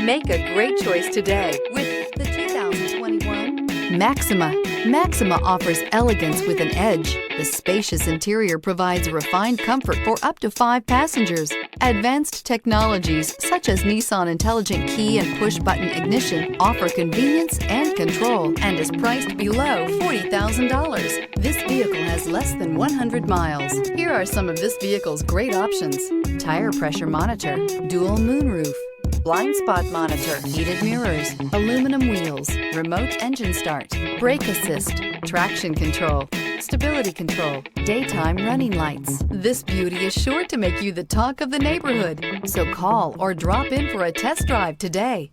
Make a great choice today with the 2021 Maxima. Maxima offers elegance with an edge. The spacious interior provides refined comfort for up to 5 passengers. Advanced technologies such as Nissan Intelligent Key and Push-Button Ignition offer convenience and control and is priced below $40,000. This vehicle has less than 100 miles. Here are some of this vehicle's great options: tire pressure monitor, dual moonroof, blind spot monitor, heated mirrors, aluminum wheels, remote engine start, brake assist, traction control, stability control, daytime running lights. This beauty is sure to make you the talk of the neighborhood. So call or drop in for a test drive today.